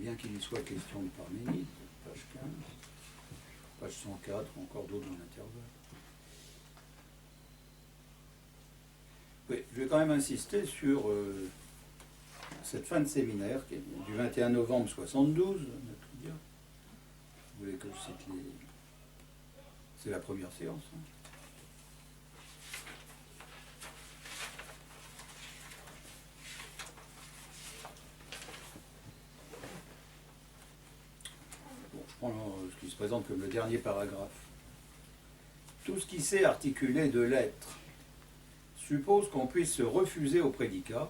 bien qu'il y soit question de Parménide, page 15, page 104, encore d'autres dans l'intervalle. Oui, je vais quand même insister sur cette fin de séminaire qui est du 21 novembre 72, on a tout dire. Vous voulez que je cite les... C'est la première séance. Hein. Bon, je prends ce qui se présente comme le dernier paragraphe. Tout ce qui sait articuler de l'être suppose qu'on puisse se refuser au prédicat,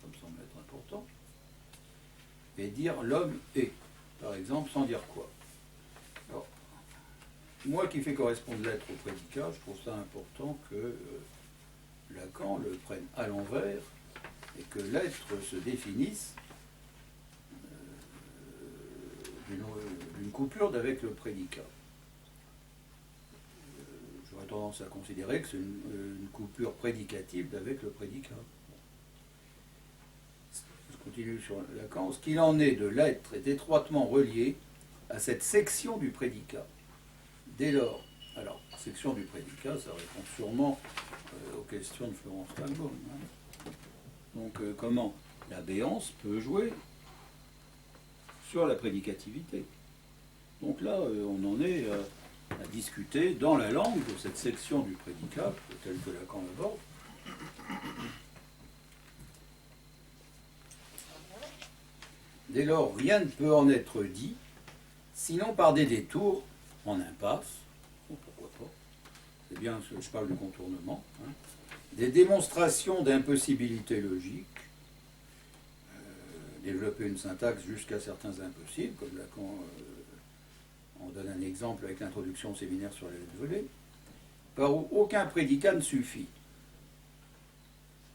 ça me semble être important, et dire l'homme est, par exemple, sans dire quoi. Alors, moi qui fais correspondre l'être au prédicat, je trouve ça important que Lacan le prenne à l'envers et que l'être se définisse d'une coupure avec le prédicat. J'aurais tendance à considérer que c'est une coupure prédicative avec le prédicat. Je continue sur Lacan. Ce qu'il en est de l'être est étroitement relié à cette section du prédicat. Dès lors, alors, section du prédicat, ça répond sûrement aux questions de Florence Talbot. Hein. Donc, comment la béance peut jouer sur la prédicativité. Donc là, on en est à discuter dans la langue de cette section du prédicat, telle que Lacan l'aborde. Dès lors, rien ne peut en être dit, sinon par des détours en impasse, oh, pourquoi pas, c'est bien, je parle du contournement, hein, des démonstrations d'impossibilité logique, développer une syntaxe jusqu'à certains impossibles, comme Lacan en donne un exemple avec l'introduction au séminaire sur les lettres volées, par où aucun prédicat ne suffit.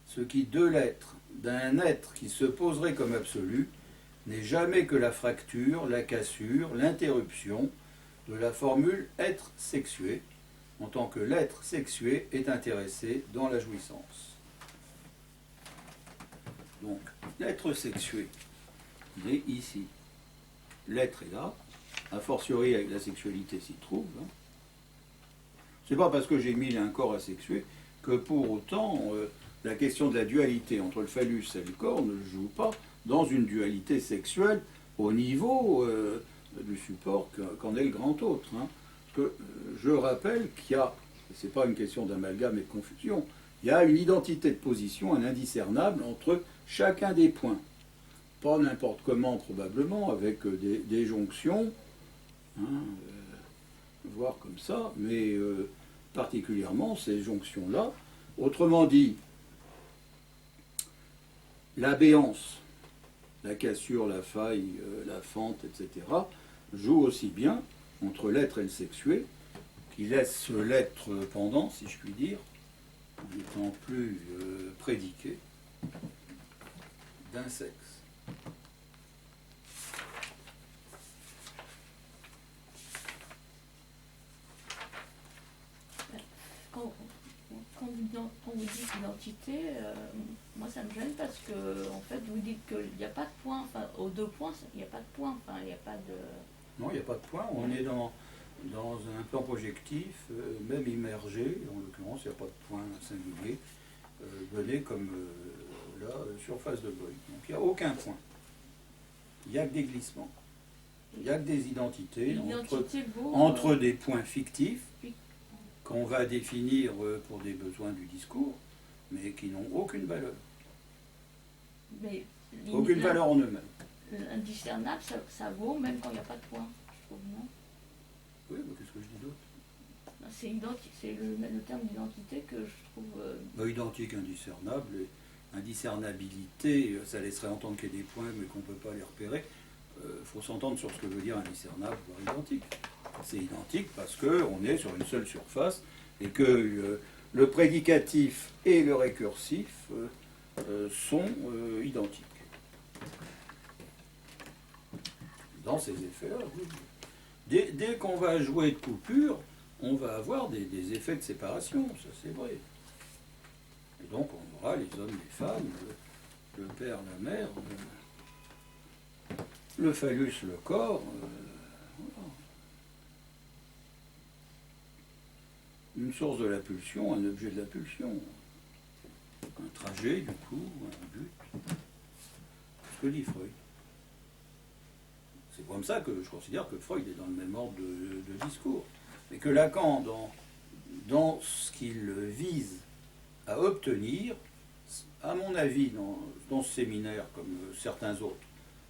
Ce qui de l'être, d'un être qui se poserait comme absolu, n'est jamais que la fracture, la cassure, l'interruption de la formule être sexué, en tant que l'être sexué est intéressé dans la jouissance. Donc, l'être sexué, il est ici. L'être est là, a fortiori avec la sexualité s'y trouve. Hein. C'est pas parce que j'ai mis un corps asexué que pour autant la question de la dualité entre le phallus et le corps ne joue pas dans une dualité sexuelle au niveau du support qu'en est le grand autre. Hein. Parce que je rappelle qu'il y a, c'est pas une question d'amalgame et de confusion, il y a une identité de position, un indiscernable entre chacun des points. Pas n'importe comment probablement, avec des jonctions, hein, voire comme ça, mais particulièrement ces jonctions-là. Autrement dit, la béance, la cassure, la faille, la fente, etc., joue aussi bien entre l'être et le sexué, qui laisse l'être pendant, si je puis dire, en n'étant plus prédiqué d'un sexe. Quand vous dites identité, moi ça me gêne parce que en fait vous dites qu'il n'y a pas de point, enfin aux deux points il n'y a pas de point, enfin il n'y a pas de... Non, il n'y a pas de point, on est dans un plan projectif, même immergé, en l'occurrence il n'y a pas de point singulier, donné comme la surface de Boyle. Donc il n'y a aucun point. Il n'y a que des glissements. Il n'y a que des identités entre des points fictifs qu'on va définir pour des besoins du discours, mais qui n'ont aucune valeur. Mais aucune valeur en eux-mêmes. L'indiscernable, ça vaut même quand il n'y a pas de point, je trouve, non? Oui, mais qu'est-ce que je dis d'autre? C'est le terme d'identité que je trouve... Identique, indiscernable, et indiscernabilité, ça laisserait entendre qu'il y a des points, mais qu'on ne peut pas les repérer. Faut s'entendre sur ce que veut dire indiscernable, voire identique. C'est identique parce qu'on est sur une seule surface et que le prédicatif et le récursif sont identiques. Dans ces effets-là, oui. Dès qu'on va jouer de coupure, on va avoir des effets de séparation, ça c'est vrai. Et donc on aura les hommes, les femmes, le père, la mère. le phallus, le corps, voilà. Une source de la pulsion, un objet de la pulsion, un trajet du coup, un but. Ce que dit Freud. C'est comme ça que je considère que Freud est dans le même ordre de discours. Mais que Lacan, dans ce qu'il vise à obtenir, à mon avis, dans ce séminaire, comme certains autres,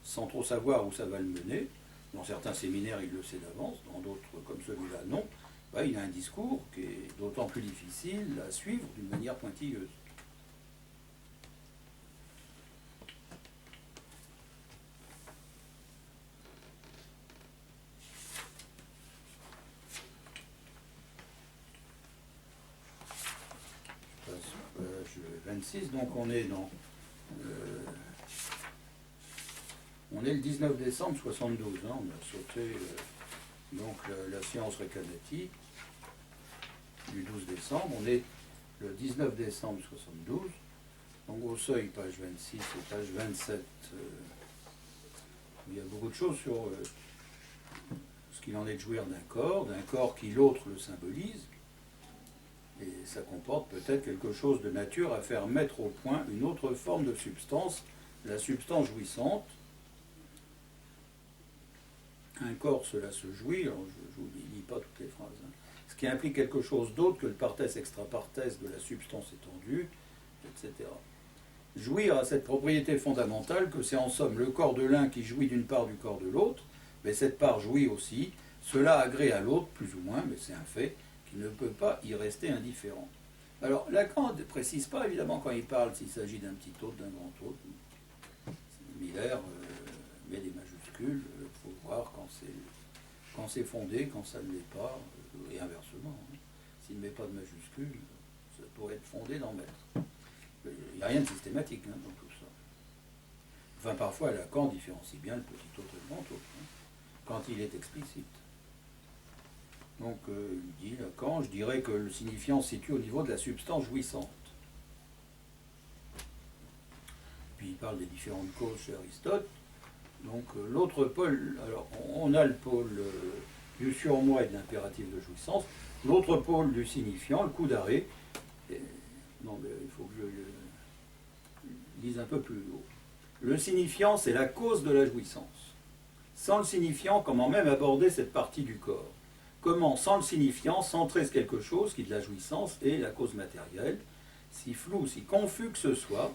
sans trop savoir où ça va le mener, dans certains séminaires il le sait d'avance, dans d'autres comme celui-là non, bah, il a un discours qui est d'autant plus difficile à suivre d'une manière pointilleuse. Page 26, donc on est dans... on est le 19 décembre 72, hein, on a sauté donc la séance réclamative du 12 décembre, on est le 19 décembre 72, donc au seuil, page 26 et page 27, il y a beaucoup de choses sur ce qu'il en est de jouir d'un corps qui l'autre le symbolise, et ça comporte peut-être quelque chose de nature à faire mettre au point une autre forme de substance, la substance jouissante. Un corps, cela se jouit, alors je ne vous lis pas toutes les phrases, hein, ce qui implique quelque chose d'autre que le parthès extra-parthès de la substance étendue, etc. Jouir a cette propriété fondamentale que c'est en somme le corps de l'un qui jouit d'une part du corps de l'autre, mais cette part jouit aussi, cela agrée à l'autre plus ou moins, mais c'est un fait, qui ne peut pas y rester indifférent. Alors Lacan ne précise pas évidemment quand il parle s'il s'agit d'un petit autre, d'un grand autre. Miller met des majuscules, il faut voir quand c'est fondé, quand ça ne l'est pas, et inversement. Hein. S'il ne met pas de majuscules, ça pourrait être fondé d'en mettre. Il n'y a rien de systématique hein, dans tout ça. Enfin, parfois, Lacan différencie bien le petit autre et le grand autre, hein, quand il est explicite. Donc, il dit, Lacan, je dirais que le signifiant se situe au niveau de la substance jouissante. Puis il parle des différentes causes chez Aristote. Donc, l'autre pôle, alors, on a le pôle du surmoi et de l'impératif de jouissance. L'autre pôle du signifiant, le coup d'arrêt. Non, mais il faut que je lise un peu plus haut. Le signifiant, c'est la cause de la jouissance. Sans le signifiant, comment même aborder cette partie du corps? Comment, sans le signifiant, centrer quelque chose qui, de la jouissance, est la cause matérielle, si flou, si confus que ce soit,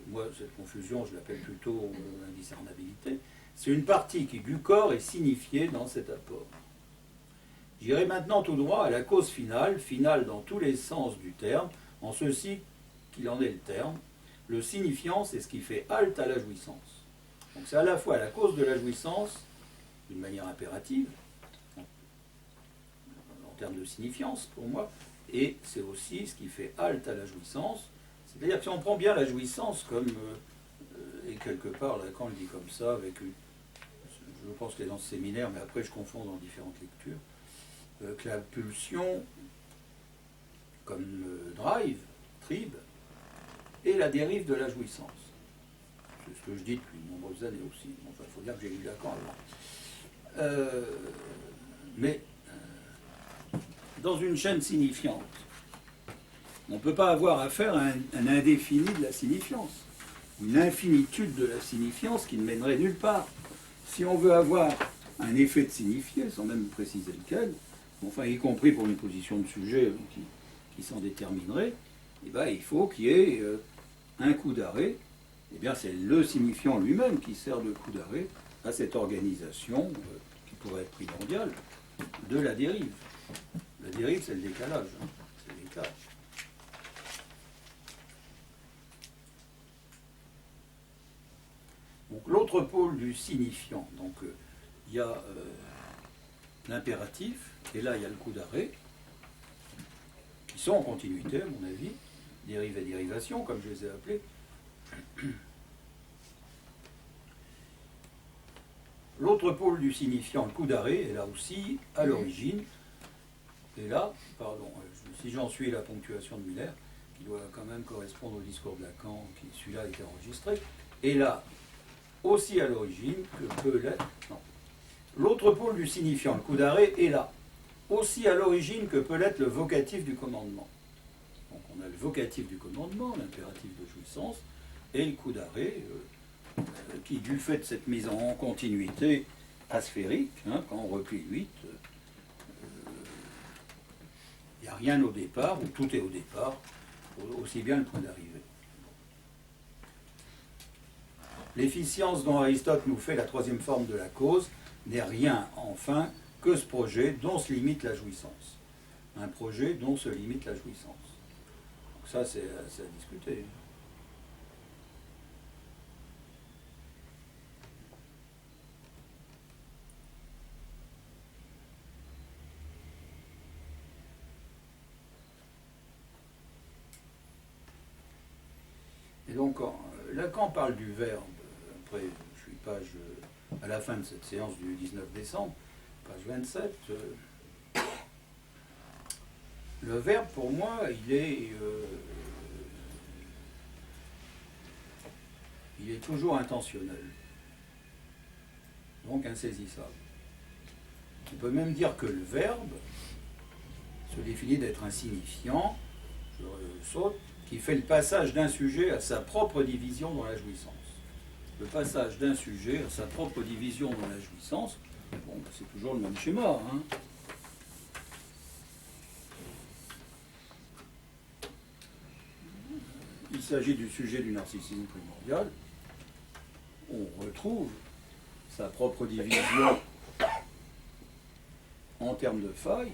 moi, cette confusion, je l'appelle plutôt indiscernabilité, c'est une partie qui, du corps, est signifiée dans cet apport. J'irai maintenant tout droit à la cause finale, finale dans tous les sens du terme, en ceci qu'il en est le terme. Le signifiant, c'est ce qui fait halte à la jouissance. Donc c'est à la fois la cause de la jouissance, d'une manière impérative, en termes de signifiance pour moi, et c'est aussi ce qui fait halte à la jouissance. C'est-à-dire que si on prend bien la jouissance comme, et quelque part, Lacan le dit comme ça, avec une, je pense qu'elle est dans ce séminaire, mais après je confonds dans différentes lectures, que la pulsion, comme drive, tribe, est la dérive de la jouissance. C'est ce que je dis depuis de nombreuses années aussi. Enfin, il faut dire que j'ai lu Lacan avant. Mais dans une chaîne signifiante, on ne peut pas avoir affaire à un indéfini de la signifiance, une infinitude de la signifiance qui ne mènerait nulle part. Si on veut avoir un effet de signifié, sans même préciser lequel, enfin y compris pour une position de sujet qui s'en déterminerait, eh ben, il faut qu'il y ait un coup d'arrêt. Eh bien, c'est le signifiant lui-même qui sert de coup d'arrêt à cette organisation qui pourrait être primordiale de la dérive. La dérive, c'est le décalage. Hein. C'est l'écart. Donc l'autre pôle du signifiant, donc il y a l'impératif, et là il y a le coup d'arrêt, qui sont en continuité à mon avis, dérive et dérivation, comme je les ai appelés. L'autre pôle du signifiant, le coup d'arrêt, est là aussi à l'origine, et là, pardon, si j'en suis la ponctuation de Miller, qui doit quand même correspondre au discours de Lacan, qui celui-là a été enregistré, et là, aussi à l'origine que peut l'être. Non. L'autre pôle du signifiant, le coup d'arrêt, est là, aussi à l'origine que peut l'être le vocatif du commandement. Donc on a le vocatif du commandement, l'impératif de jouissance, et le coup d'arrêt, qui, du fait de cette mise en continuité asphérique, quand on replie 8, il n'y a rien au départ, ou tout est au départ, aussi bien le point d'arrivée. L'efficience dont Aristote nous fait la troisième forme de la cause n'est rien, enfin, que ce projet dont se limite la jouissance. Un projet dont se limite la jouissance. Donc ça, c'est à discuter. Et donc, Lacan parle du verbe. Après, je suis à la fin de cette séance du 19 décembre, page 27. Le verbe, pour moi, il est toujours intentionnel, donc insaisissable. On peut même dire que le verbe se définit d'être un signifiant, je saute, qui fait le passage d'un sujet à sa propre division dans la jouissance. Le passage d'un sujet à sa propre division dans la jouissance, bon, c'est toujours le même schéma. Il s'agit du sujet du narcissisme primordial. On retrouve sa propre division en termes de faille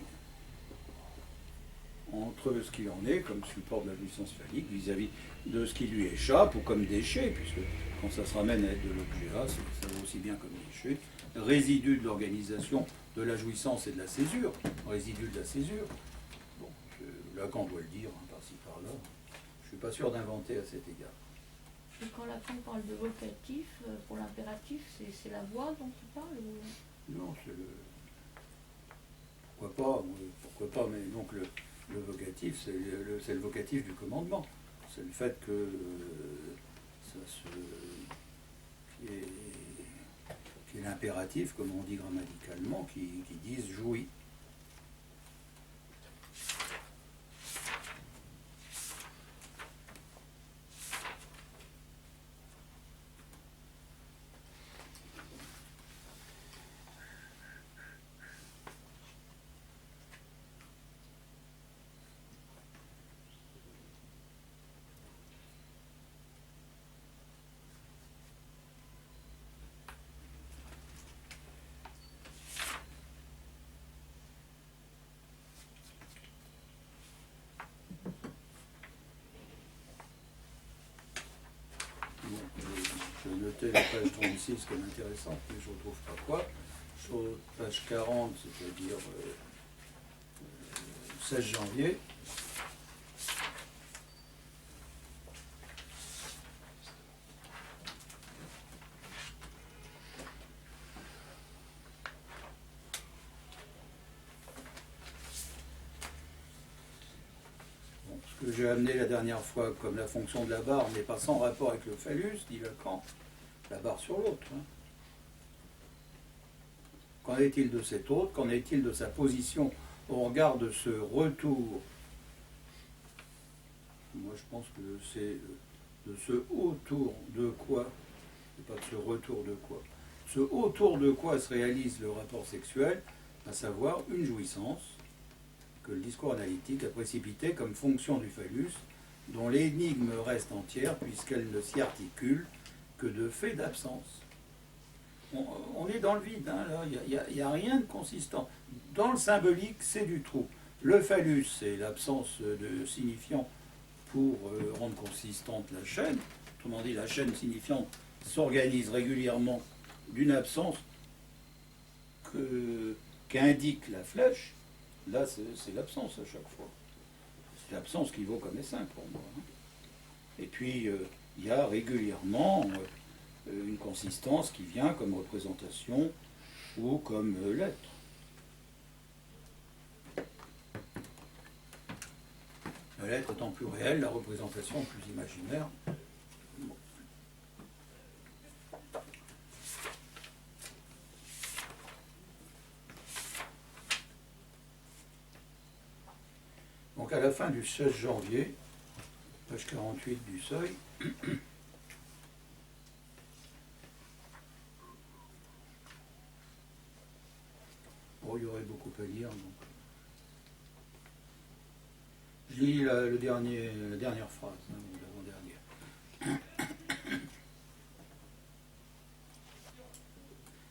entre ce qu'il en est comme support de la jouissance phallique vis-à-vis de ce qui lui échappe ou comme déchet, puisque quand ça se ramène à être de l'objet A, ça vaut aussi bien comme déchet, résidu de l'organisation de la jouissance et de la césure, résidu de la césure. Bon, Lacan doit le dire, par-ci par-là. Je ne suis pas sûr d'inventer à cet égard. Et quand Lacan parle de vocatif, pour l'impératif, c'est la voix dont il parle ou... Non, c'est le... Pourquoi pas, mais donc le vocatif, c'est le vocatif du commandement. C'est le fait que qui est l'impératif, comme on dit grammaticalement, qui dise jouit. Je notais la page 36 comme intéressante, mais je ne retrouve pas quoi. Sur page 40, c'est-à-dire 16 janvier. Ce que j'ai amené la dernière fois comme la fonction de la barre n'est pas sans rapport avec le phallus, dit Lacan, la barre sur l'autre. Qu'en est-il de cet autre? Qu'en est-il de sa position au regard de ce retour? Moi je pense que c'est de ce autour de quoi, et pas de ce retour de quoi. Ce autour de quoi se réalise le rapport sexuel, à savoir une jouissance, que le discours analytique a précipité comme fonction du phallus, dont l'énigme reste entière puisqu'elle ne s'y articule que de fait d'absence. On est dans le vide, là, il n'y a rien de consistant. Dans le symbolique, c'est du trou. Le phallus, c'est l'absence de signifiant pour rendre consistante la chaîne. Autrement dit, la chaîne signifiante s'organise régulièrement d'une absence qu'indique la flèche. Là, c'est l'absence à chaque fois. C'est l'absence qui vaut comme essaim pour moi. Et puis, il y a régulièrement une consistance qui vient comme représentation ou comme lettre. La lettre étant plus réelle, la représentation plus imaginaire. Bon. Donc à la fin du 16 janvier, page 48 du seuil, bon, il y aurait beaucoup à lire. Donc. Je lis la dernière phrase, hein, l'avant-dernière.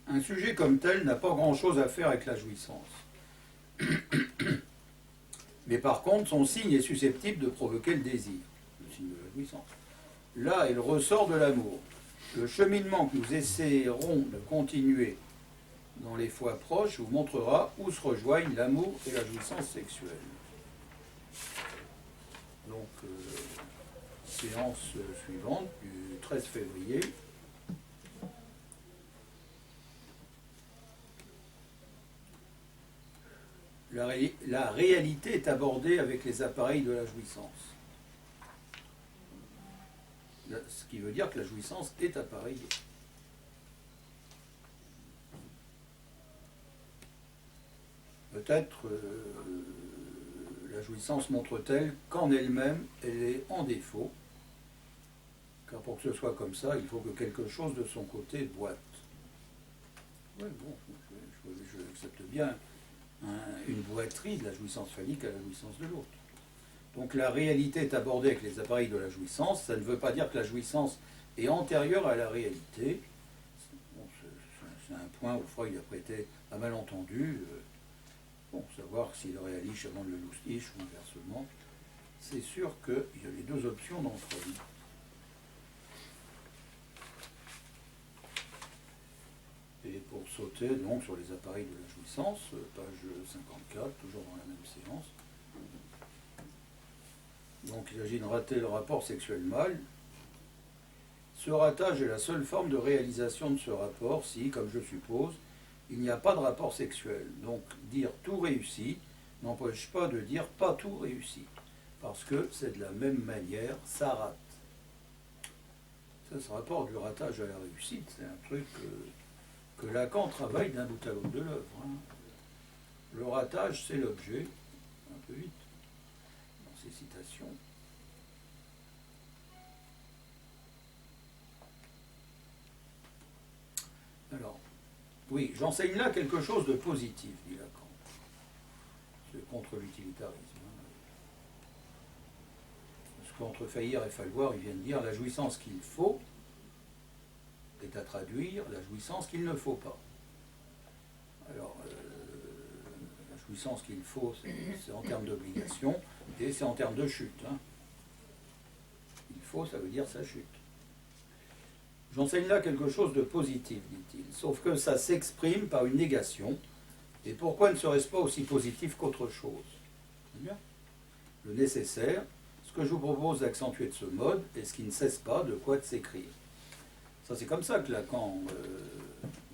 Un sujet comme tel n'a pas grand-chose à faire avec la jouissance. Mais par contre, son signe est susceptible de provoquer le désir, le signe de la jouissance. Là, il ressort de l'amour. Le cheminement que nous essaierons de continuer dans les fois proches vous montrera où se rejoignent l'amour et la jouissance sexuelle. Donc, séance suivante du 13 février. La réalité est abordée avec les appareils de la jouissance. Ce qui veut dire que la jouissance est appareillée. Peut-être la jouissance montre-t-elle qu'en elle-même, elle est en défaut, car pour que ce soit comme ça, il faut que quelque chose de son côté boite. Ouais, bon, je accepte bien une boiterie de la jouissance phallique à la jouissance de l'autre. Donc la réalité est abordée avec les appareils de la jouissance. Ça ne veut pas dire que la jouissance est antérieure à la réalité. Bon, c'est un point où Freud a prêté un malentendu. Bon, savoir s'il réalise avant le loustiche ou inversement. C'est sûr qu'il y a les deux options dans Freud. Et pour sauter donc sur les appareils de la jouissance, page 54, toujours dans la même séance. Donc il s'agit de rater le rapport sexuel mâle. Ce ratage est la seule forme de réalisation de ce rapport si, comme je suppose, il n'y a pas de rapport sexuel. Donc dire tout réussi n'empêche pas de dire pas tout réussi. Parce que c'est de la même manière, ça rate. Ça, ce rapport du ratage à la réussite, c'est un truc que Lacan travaille d'un bout à l'autre de l'œuvre. Hein. Le ratage, c'est l'objet, un peu vite, dans ces citations. Alors, oui, j'enseigne là quelque chose de positif, dit Lacan. C'est contre l'utilitarisme. Hein. Parce qu'entre Fayard et Falloir, ils viennent dire la jouissance qu'il faut est à traduire la jouissance qu'il ne faut pas. Alors, la jouissance qu'il faut, c'est en termes d'obligation, et c'est en termes de chute. Hein. Il faut, ça veut dire ça chute. J'enseigne là quelque chose de positif, dit-il, sauf que ça s'exprime par une négation, et pourquoi ne serait-ce pas aussi positif qu'autre chose? Bien. Le nécessaire, ce que je vous propose d'accentuer de ce mode, est ce qui ne cesse pas de quoi de s'écrire. Ça, c'est comme ça que Lacan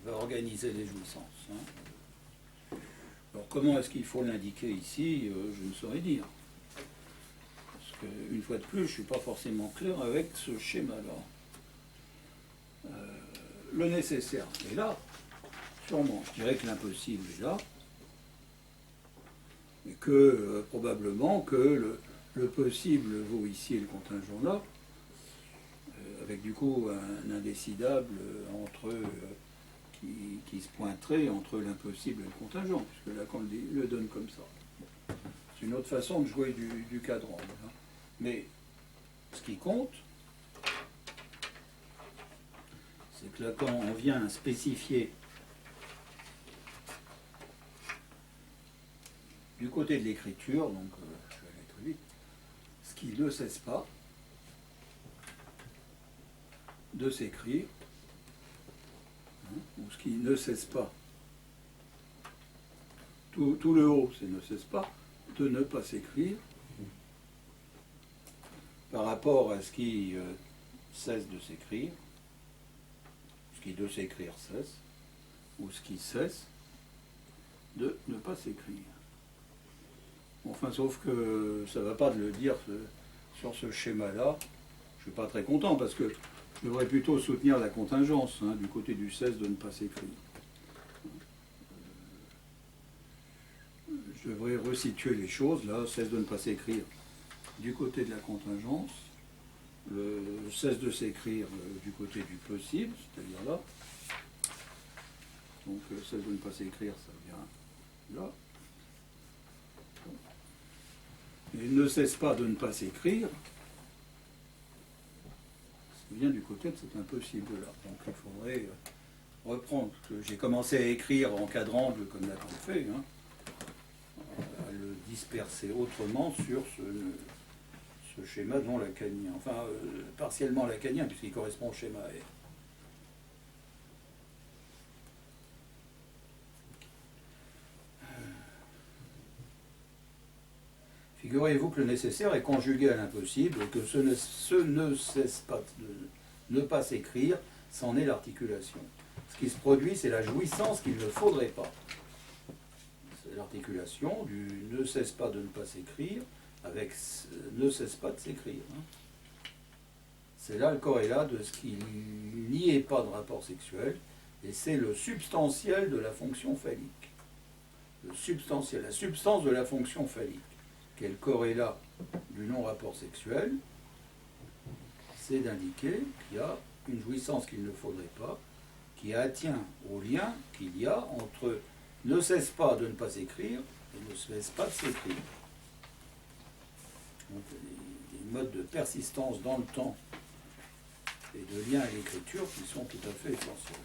va organiser les jouissances. Hein. Alors, comment est-ce qu'il faut l'indiquer ici, je ne saurais dire. Parce qu'une fois de plus, je ne suis pas forcément clair avec ce schéma-là. Le nécessaire est là, sûrement. Je dirais que l'impossible est là, et que probablement que le possible vaut ici et le contingent là, avec du coup un indécidable qui se pointerait entre l'impossible et le contingent, puisque Lacan le donne comme ça. C'est une autre façon de jouer du cadran. Hein. Mais ce qui compte, c'est que Lacan en vient à spécifier du côté de l'écriture, donc je vais aller très vite, ce qui ne cesse pas de s'écrire, hein, ou ce qui ne cesse pas. Tout le haut, c'est ne cesse pas de ne pas s'écrire par rapport à ce qui cesse de s'écrire, ce qui de s'écrire cesse, ou ce qui cesse de ne pas s'écrire. Enfin, sauf que ça ne va pas de le dire sur ce schéma-là. Je ne suis pas très content parce que je devrais plutôt soutenir la contingence, hein, du côté du cesse de ne pas s'écrire. Je je devrais resituer les choses, là, cesse de ne pas s'écrire du côté de la contingence, le cesse de s'écrire du côté du possible, c'est-à-dire là. Donc cesse de ne pas s'écrire, ça vient là. Et ne cesse pas de ne pas s'écrire, ça vient du côté de cet impossible-là. Donc il faudrait reprendre. J'ai commencé à écrire en quadrangle comme Lacan fait, hein, à le disperser autrement sur ce schéma non lacanien. Enfin, partiellement lacanien, puisqu'il correspond au schéma R. Figurez-vous que le nécessaire est conjugué à l'impossible et que ce ne cesse pas de ne pas s'écrire, c'en est l'articulation. Ce qui se produit, c'est la jouissance qu'il ne faudrait pas. C'est l'articulation du ne cesse pas de ne pas s'écrire avec ne cesse pas de s'écrire. Hein. C'est là le corrélat de ce qu'il n'y ait pas de rapport sexuel, et c'est le substantiel de la fonction phallique. Le substantiel, la substance de la fonction phallique. Quel corrélat du non-rapport sexuel, c'est d'indiquer qu'il y a une jouissance qu'il ne faudrait pas, qui attient au lien qu'il y a entre ne cesse pas de ne pas s'écrire et ne cesse pas de s'écrire. Donc des modes de persistance dans le temps et de lien à l'écriture qui sont tout à fait essentiels.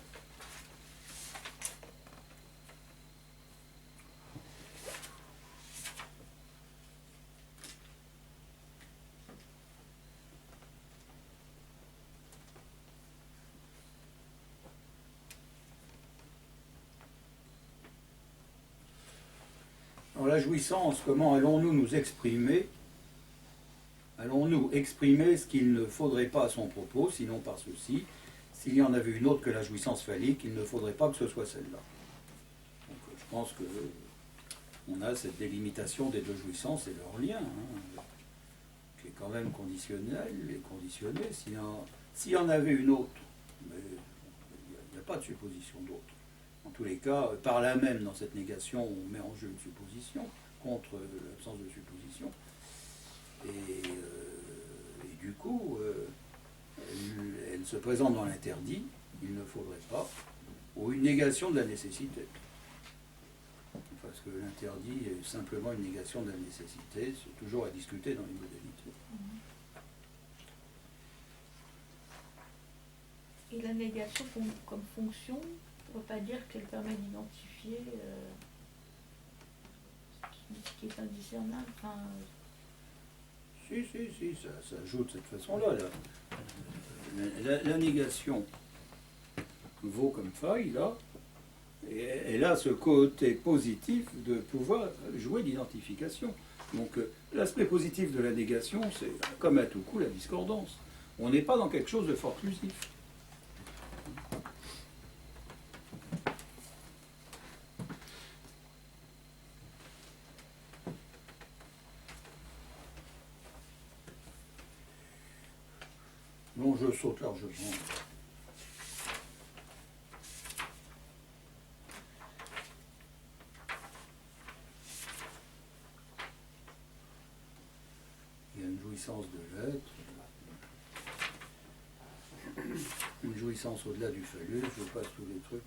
Alors la jouissance, comment allons-nous nous exprimer? Allons-nous exprimer ce qu'il ne faudrait pas à son propos, sinon par ceci? S'il y en avait une autre que la jouissance phallique, il ne faudrait pas que ce soit celle-là. Donc je pense que on a cette délimitation des deux jouissances et leur lien, hein, qui est quand même conditionnel et conditionné. S'il y en avait une autre, mais il n'y a pas de supposition d'autre. En tous les cas, par là même, dans cette négation, on met en jeu une supposition contre l'absence de supposition. Et du coup, elle se présente dans l'interdit, il ne faudrait pas, ou une négation de la nécessité. Parce que l'interdit est simplement une négation de la nécessité, c'est toujours à discuter dans les modalités. Et la négation comme fonction, on ne peut pas dire qu'elle permet d'identifier ce qui est indiscernable. Enfin, Si, ça joue de cette façon-là. La négation vaut comme faille, là, et elle a ce côté positif de pouvoir jouer d'identification. Donc l'aspect positif de la négation, c'est comme à tout coup la discordance. On n'est pas dans quelque chose de forclusif. Bon, je saute largement. Il y a une jouissance de l'être, une jouissance au-delà du phallus, je passe tous les trucs.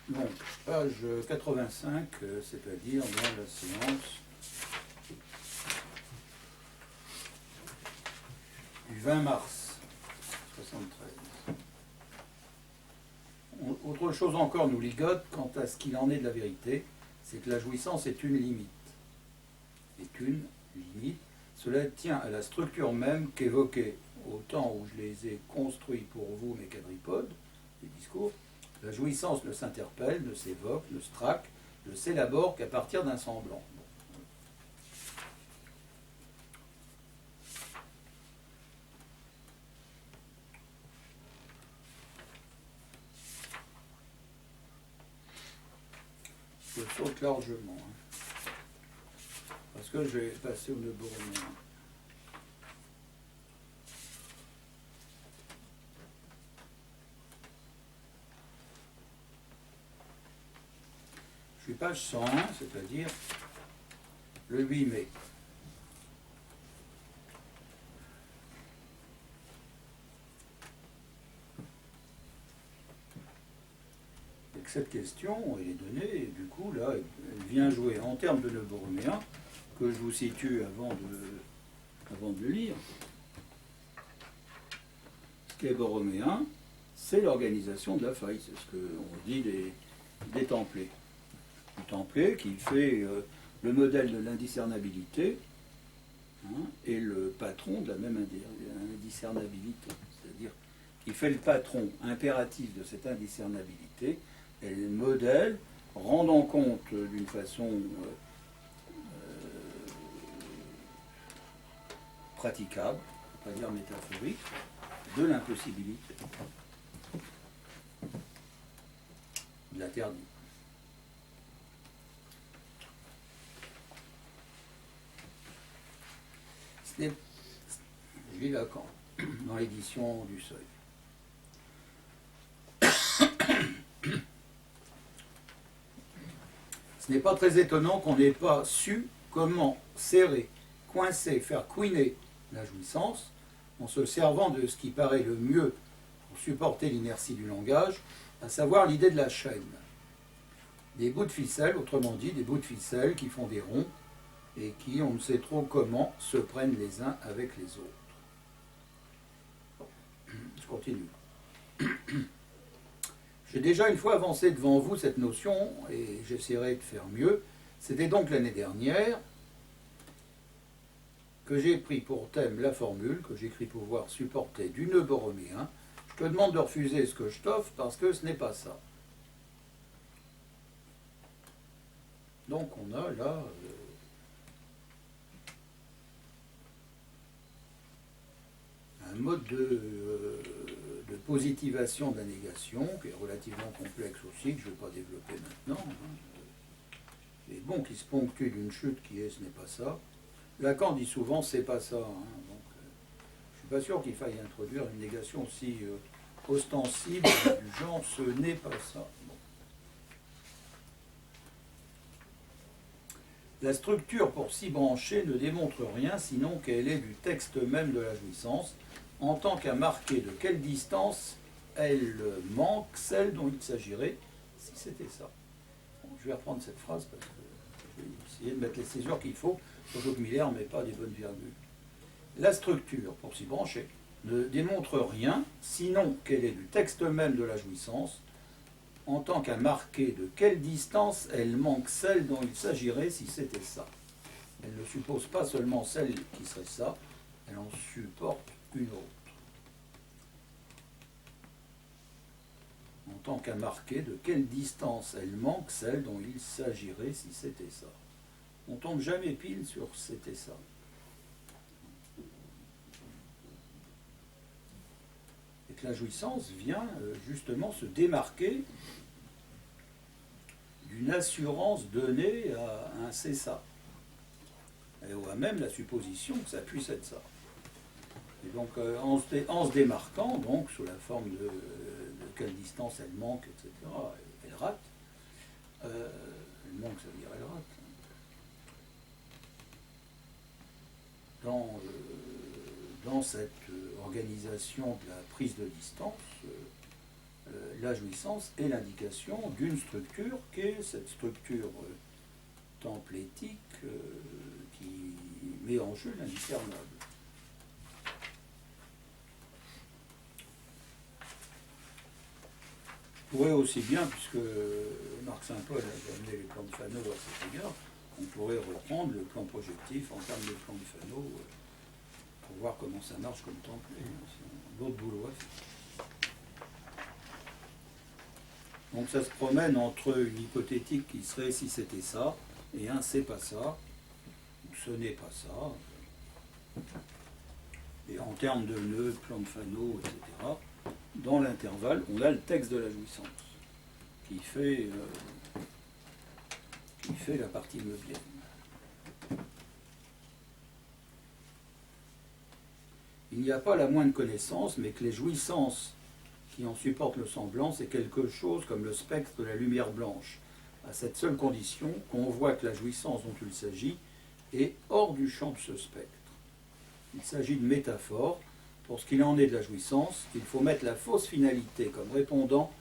Bon, page 85, c'est-à-dire dans la séance du 20 mars 73. Autre chose encore nous ligote quant à ce qu'il en est de la vérité, c'est que la jouissance est une limite. Est une limite. Cela tient à la structure même qu'évoquait au temps où je les ai construits pour vous, mes quadripodes, les discours. La jouissance ne s'interpelle, ne s'évoque, ne se traque, ne s'élabore qu'à partir d'un semblant. Je saute largement. Hein. que je vais passer au nœud borroméen. Je suis page 101, c'est-à-dire le 8 mai. Et que cette question, elle est donnée, et du coup, là, elle vient jouer en termes de nœud borroméen, que je vous situe avant de le lire. Ce qui est borroméen, c'est l'organisation de la faille, c'est ce qu'on dit des templés. Le templé qui fait le modèle de l'indiscernabilité, hein, et le patron de la même indiscernabilité. C'est-à-dire qu'il fait le patron impératif de cette indiscernabilité et le modèle rendant compte d'une façon praticable, pas dire métaphorique, de l'impossibilité, de l'interdit. Je lis Lacan, dans l'édition du Seuil. Ce n'est pas très étonnant qu'on n'ait pas su comment serrer, coincer, faire couiner la jouissance en se servant de ce qui paraît le mieux pour supporter l'inertie du langage, à savoir l'idée de la chaîne. Des bouts de ficelle, autrement dit, des bouts de ficelle qui font des ronds et qui, on ne sait trop comment, se prennent les uns avec les autres. Je continue. J'ai déjà une fois avancé devant vous cette notion, et j'essaierai de faire mieux. C'était donc l'année dernière que j'ai pris pour thème la formule que j'ai cru pouvoir supporter du nœud borroméen. Je te demande de refuser ce que je t'offre parce que ce n'est pas ça. Donc on a là un mode de positivation de la négation qui est relativement complexe aussi, que je ne vais pas développer maintenant, et bon, qui se ponctue d'une chute qui est ce n'est pas ça. Lacan dit souvent c'est pas ça, hein, donc je suis pas sûr qu'il faille introduire une négation aussi ostensible du genre ce n'est pas ça. Bon. La structure pour s'y brancher ne démontre rien sinon qu'elle est du texte même de la jouissance, en tant qu'à marquer de quelle distance elle manque celle dont il s'agirait si c'était ça. Bon, je vais reprendre cette phrase parce que je vais essayer de mettre les césures qu'il faut, surtout que Miller ne met pas des bonnes virgules. La structure, pour s'y brancher, ne démontre rien sinon qu'elle est du texte même de la jouissance, en tant qu'à marquer de quelle distance elle manque celle dont il s'agirait si c'était ça. Elle ne suppose pas seulement celle qui serait ça, elle en supporte une autre. En tant qu'à marquer de quelle distance elle manque celle dont il s'agirait si c'était ça. On tombe jamais pile sur c'était ça. Et que la jouissance vient justement se démarquer d'une assurance donnée à un c'est ça. Et à même la supposition que ça puisse être ça. Et donc, en se démarquant, donc, sous la forme de quelle distance elle manque, etc., elle rate. Elle manque, ça veut dire elle rate. Dans cette organisation de la prise de distance, la jouissance est l'indication d'une structure qui est cette structure templétique qui met en jeu l'indiscernable. On pourrait aussi bien, puisque Marc Saint-Paul a amené les plans de Fano à cet égard, on pourrait reprendre le plan projectif en termes de plan de Fano pour voir comment ça marche comme templé. C'est un autre boulot à faire. Donc ça se promène entre une hypothétique qui serait si c'était ça, et un c'est pas ça, ou ce n'est pas ça. Et en termes de nœuds, plan de Fano, etc., dans l'intervalle, on a le texte de la jouissance qui fait la partie neuvième. il n'y a pas la moindre connaissance, mais que les jouissances qui en supportent le semblant, c'est quelque chose comme le spectre de la lumière blanche, à cette seule condition qu'on voit que la jouissance dont il s'agit est hors du champ de ce spectre. Il s'agit de métaphore. Pour ce qu'il en est de la jouissance, il faut mettre la fausse finalité comme répondant